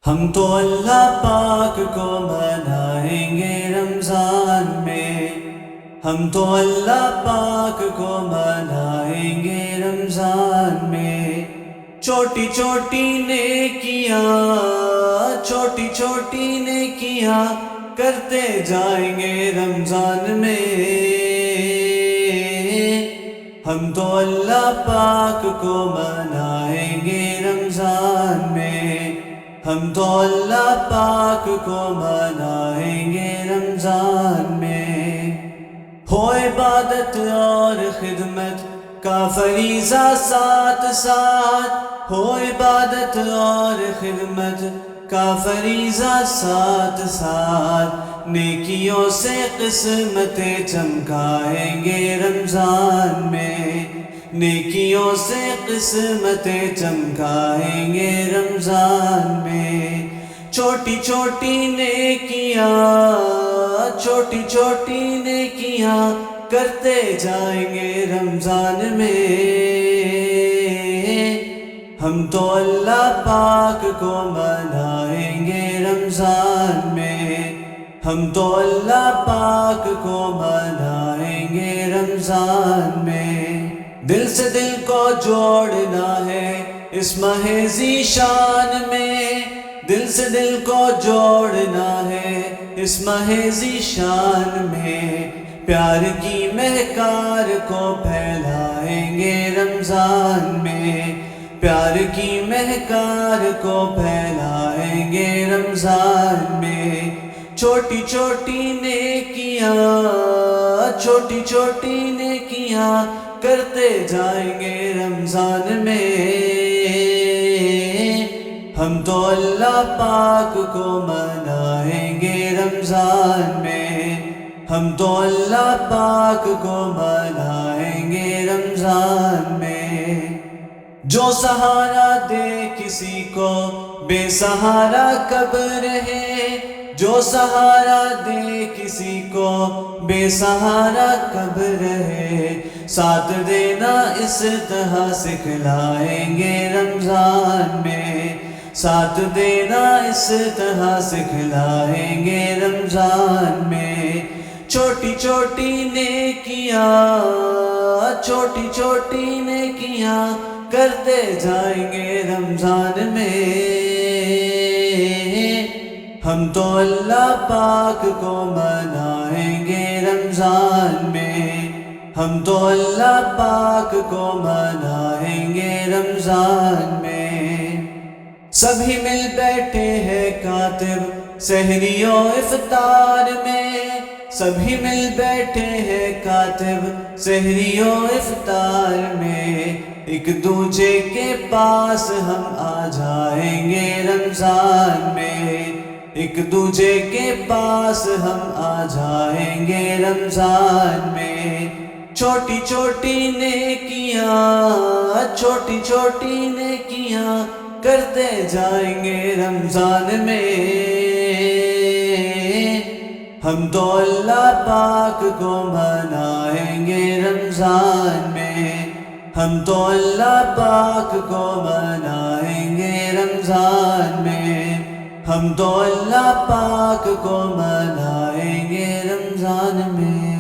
ہم تو اللہ پاک کو منائیں گے رمضان میں، ہم تو اللہ پاک کو منائیں گے رمضان میں۔ چھوٹی چھوٹی نیکیاں، چھوٹی چھوٹی نیکیاں کرتے جائیں گے رمضان میں۔ ہم تو اللہ پاک کو منائیں گے رمضان میں، ہم تو اللہ پاک کو منائیں گے رمضان میں۔ ہو عبادت اور خدمت کا فریضہ ساتھ ساتھ، ہو عبادت اور خدمت کا فریضہ ساتھ ساتھ، نیکیوں سے قسمتیں چمکائیں گے رمضان میں، نیکیوں سے قسمتیں چمکائیں گے رمضان میں۔ چھوٹی چھوٹی نیکیاں، چھوٹی چھوٹی نیکیاں کرتے جائیں گے رمضان میں۔ ہم تو اللہ پاک کو منائیں گے رمضان میں، ہم تو اللہ پاک کو منائیں گے رمضان میں۔ دل سے دل کو جوڑنا ہے اس ماہ ذیشان میں، دل سے دل کو جوڑنا ہے اس ماہ ذیشان میں۔ پیار کی مہکار کو پھیلائیں گے رمضان میں، پیار کی مہکار کو پھیلائیں گے رمضان میں۔ چھوٹی چھوٹی نیکیاں، چھوٹی چھوٹی نیکیاں کرتے جائیں گے رمضان میں۔ ہم تو اللہ پاک کو منائیں گے رمضان میں، ہم تو اللہ پاک کو منائیں گے رمضان میں۔ جو سہارا دے کسی کو بے سہارا کب رہے، جو سہارا دے کسی کو بے سہارا کب رہے، ساتھ دینا اس طرح سکھلائیں گے رمضان میں، ساتھ دینا اس طرح سکھلائیں گے رمضان میں۔ چھوٹی چھوٹی نیکیاں، چھوٹی چھوٹی نیکیاں کرتے جائیں گے رمضان میں۔ ہم تو اللہ پاک کو منائیں گے رمضان میں، ہم تو اللہ پاک کو منائیں گے رمضان میں۔ سبھی مل بیٹھے ہیں کاتب سحری و افطار میں، سبھی مل بیٹھے ہیں کاتب سحری و افطار میں۔ ایک دوجے کے پاس ہم آ جائیں گے رمضان میں، ایک دوجے کے پاس ہم آ جائیں گے رمضان میں۔ چھوٹی چھوٹی نیکیاں، چھوٹی چھوٹی نیکیاں کرتے جائیں گے رمضان میں۔ ہم تو اللہ پاک کو منائیں گے رمضان میں، ہم تو اللہ پاک کو منائیں گے رمضان میں، ہم تو اللہ پاک کو منائیں گے رمضان میں۔